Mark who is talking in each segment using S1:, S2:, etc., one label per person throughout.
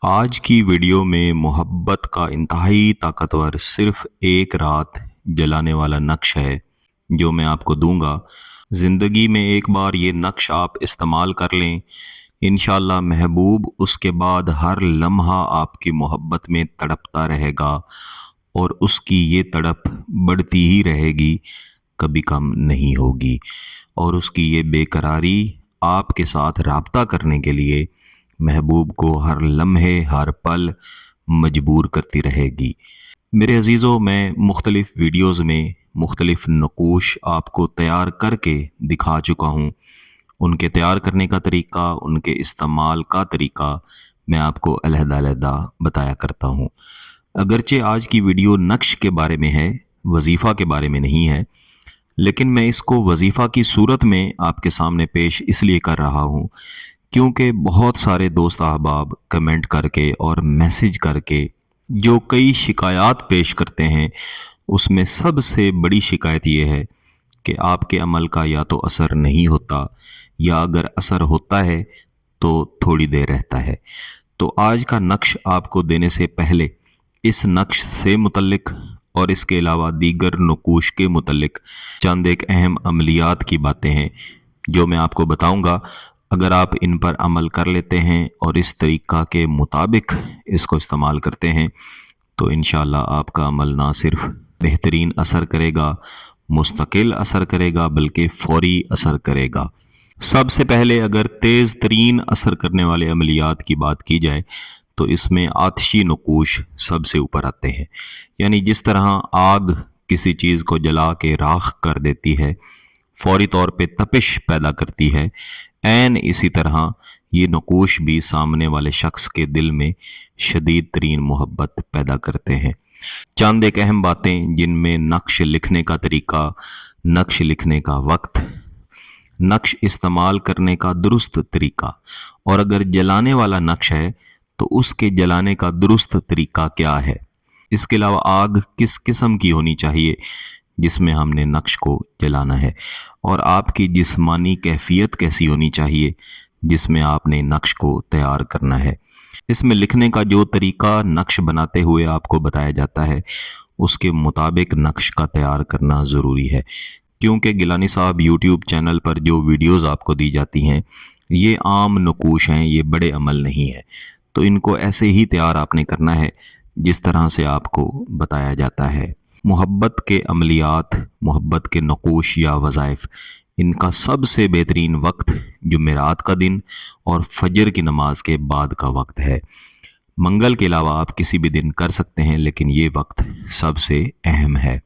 S1: آج کی ویڈیو میں محبت کا انتہائی طاقتور صرف ایک رات جلانے والا نقش ہے جو میں آپ کو دوں گا۔ زندگی میں ایک بار یہ نقش آپ استعمال کر لیں، انشاءاللہ محبوب اس کے بعد ہر لمحہ آپ کی محبت میں تڑپتا رہے گا اور اس کی یہ تڑپ بڑھتی ہی رہے گی، کبھی کم نہیں ہوگی، اور اس کی یہ بے قراری آپ کے ساتھ رابطہ کرنے کے لیے محبوب کو ہر لمحے ہر پل مجبور کرتی رہے گی۔ میرے عزیزوں، میں مختلف ویڈیوز میں مختلف نقوش آپ کو تیار کر کے دکھا چکا ہوں۔ ان کے تیار کرنے کا طریقہ، ان کے استعمال کا طریقہ میں آپ کو علیحدہ علیحدہ بتایا کرتا ہوں۔ اگرچہ آج کی ویڈیو نقش کے بارے میں ہے، وظیفہ کے بارے میں نہیں ہے، لیکن میں اس کو وظیفہ کی صورت میں آپ کے سامنے پیش اس لیے کر رہا ہوں کیونکہ بہت سارے دوست احباب کمنٹ کر کے اور میسج کر کے جو کئی شکایات پیش کرتے ہیں، اس میں سب سے بڑی شکایت یہ ہے کہ آپ کے عمل کا یا تو اثر نہیں ہوتا، یا اگر اثر ہوتا ہے تو تھوڑی دیر رہتا ہے۔ تو آج کا نقش آپ کو دینے سے پہلے اس نقش سے متعلق اور اس کے علاوہ دیگر نقوش کے متعلق چند ایک اہم عملیات کی باتیں ہیں جو میں آپ کو بتاؤں گا۔ اگر آپ ان پر عمل کر لیتے ہیں اور اس طریقہ کے مطابق اس کو استعمال کرتے ہیں تو انشاءاللہ آپ کا عمل نہ صرف بہترین اثر کرے گا، مستقل اثر کرے گا، بلکہ فوری اثر کرے گا۔ سب سے پہلے اگر تیز ترین اثر کرنے والے عملیات کی بات کی جائے تو اس میں آتشی نقوش سب سے اوپر آتے ہیں، یعنی جس طرح آگ کسی چیز کو جلا کے راکھ کر دیتی ہے، فوری طور پہ تپش پیدا کرتی ہے، عین اسی طرح یہ نقوش بھی سامنے والے شخص کے دل میں شدید ترین محبت پیدا کرتے ہیں۔ چند ایک اہم باتیں جن میں نقش لکھنے کا طریقہ، نقش لکھنے کا وقت، نقش استعمال کرنے کا درست طریقہ، اور اگر جلانے والا نقش ہے تو اس کے جلانے کا درست طریقہ کیا ہے۔ اس کے علاوہ آگ کس قسم کی ہونی چاہیے جس میں ہم نے نقش کو جلانا ہے، اور آپ کی جسمانی کیفیت کیسی ہونی چاہیے جس میں آپ نے نقش کو تیار کرنا ہے۔ اس میں لکھنے کا جو طریقہ نقش بناتے ہوئے آپ کو بتایا جاتا ہے، اس کے مطابق نقش کا تیار کرنا ضروری ہے، کیونکہ گیلانی صاحب یوٹیوب چینل پر جو ویڈیوز آپ کو دی جاتی ہیں یہ عام نقوش ہیں، یہ بڑے عمل نہیں ہے، تو ان کو ایسے ہی تیار آپ نے کرنا ہے جس طرح سے آپ کو بتایا جاتا ہے۔ محبت کے عملیات، محبت کے نقوش یا وظائف، ان کا سب سے بہترین وقت جمعرات کا دن اور فجر کی نماز کے بعد کا وقت ہے۔ منگل کے علاوہ آپ کسی بھی دن کر سکتے ہیں، لیکن یہ وقت سب سے اہم ہے۔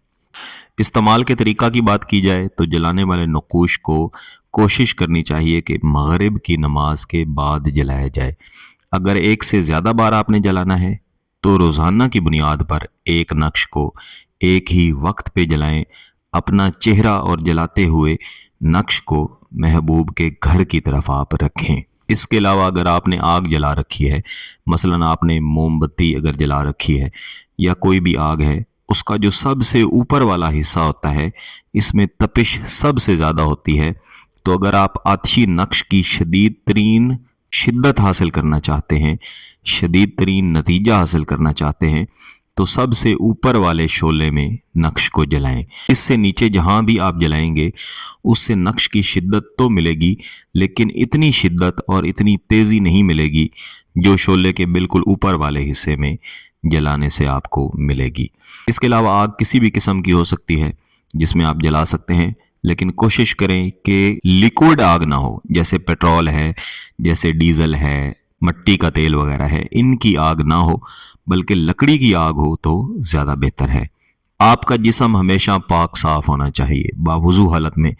S1: استعمال کے طریقہ کی بات کی جائے تو جلانے والے نقوش کو کوشش کرنی چاہیے کہ مغرب کی نماز کے بعد جلایا جائے۔ اگر ایک سے زیادہ بار آپ نے جلانا ہے تو روزانہ کی بنیاد پر ایک نقش کو ایک ہی وقت پہ جلائیں، اپنا چہرہ اور جلاتے ہوئے نقش کو محبوب کے گھر کی طرف آپ رکھیں۔ اس کے علاوہ اگر آپ نے آگ جلا رکھی ہے، مثلا آپ نے موم بتی اگر جلا رکھی ہے یا کوئی بھی آگ ہے، اس کا جو سب سے اوپر والا حصہ ہوتا ہے اس میں تپش سب سے زیادہ ہوتی ہے، تو اگر آپ آتشی نقش کی شدید ترین شدت حاصل کرنا چاہتے ہیں، شدید ترین نتیجہ حاصل کرنا چاہتے ہیں، تو سب سے اوپر والے شعلے میں نقش کو جلائیں۔ اس سے نیچے جہاں بھی آپ جلائیں گے اس سے نقش کی شدت تو ملے گی، لیکن اتنی شدت اور اتنی تیزی نہیں ملے گی جو شعلے کے بالکل اوپر والے حصے میں جلانے سے آپ کو ملے گی۔ اس کے علاوہ آگ کسی بھی قسم کی ہو سکتی ہے جس میں آپ جلا سکتے ہیں، لیکن کوشش کریں کہ لیکوڈ آگ نہ ہو، جیسے پیٹرول ہے، جیسے ڈیزل ہے، مٹی کا تیل وغیرہ ہے، ان کی آگ نہ ہو، بلکہ لکڑی کی آگ ہو تو زیادہ بہتر ہے۔ آپ کا جسم ہمیشہ پاک صاف ہونا چاہیے۔ باوضو حالت میں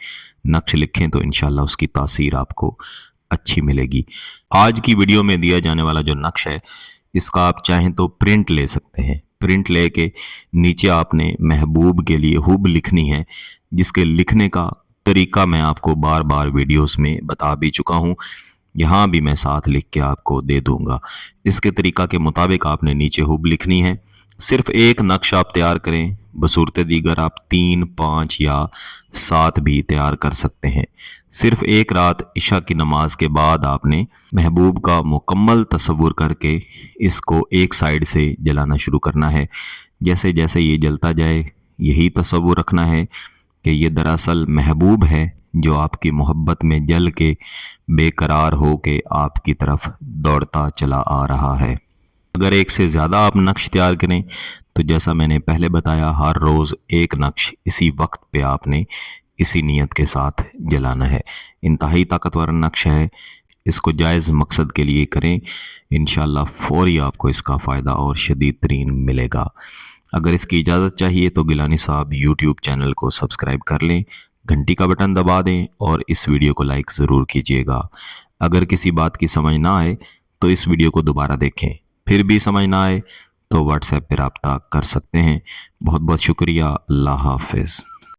S1: نقش لکھیں تو انشاءاللہ اس کی تاثیر آپ کو اچھی ملے گی۔ آج کی ویڈیو میں دیا جانے والا جو نقش ہے اس کا آپ چاہیں تو پرنٹ لے سکتے ہیں۔ پرنٹ لے کے نیچے آپ نے محبوب کے لیے حب لکھنی ہے، جس کے لکھنے کا طریقہ میں آپ کو بار بار ویڈیوز میں بتا بھی چکا ہوں، یہاں بھی میں ساتھ لکھ کے آپ کو دے دوں گا۔ اس کے طریقہ کے مطابق آپ نے نیچے حب لکھنی ہے صرف ایک نقش آپ تیار کریں، بصورت دیگر آپ 3، 5 یا 7 بھی تیار کر سکتے ہیں۔ صرف ایک رات عشاء کی نماز کے بعد آپ نے محبوب کا مکمل تصور کر کے اس کو ایک سائیڈ سے جلانا شروع کرنا ہے۔ جیسے جیسے یہ جلتا جائے یہی تصور رکھنا ہے کہ یہ دراصل محبوب ہے جو آپ کی محبت میں جل کے بے قرار ہو کے آپ کی طرف دوڑتا چلا آ رہا ہے۔ اگر ایک سے زیادہ آپ نقش تیار کریں تو جیسا میں نے پہلے بتایا، ہر روز ایک نقش اسی وقت پہ آپ نے اسی نیت کے ساتھ جلانا ہے۔ انتہائی طاقتور نقش ہے، اس کو جائز مقصد کے لیے کریں، انشاءاللہ فوری آپ کو اس کا فائدہ اور شدید ترین ملے گا۔ اگر اس کی اجازت چاہیے تو گیلانی صاحب یوٹیوب چینل کو سبسکرائب کر لیں، گھنٹی کا بٹن دبا دیں اور اس ویڈیو کو لائک ضرور کیجیے گا۔ اگر کسی بات کی سمجھ نہ آئے تو اس ویڈیو کو دوبارہ دیکھیں، پھر بھی سمجھ نہ آئے تو واٹس ایپ پہ رابطہ کر سکتے ہیں۔ بہت بہت شکریہ، اللہ حافظ۔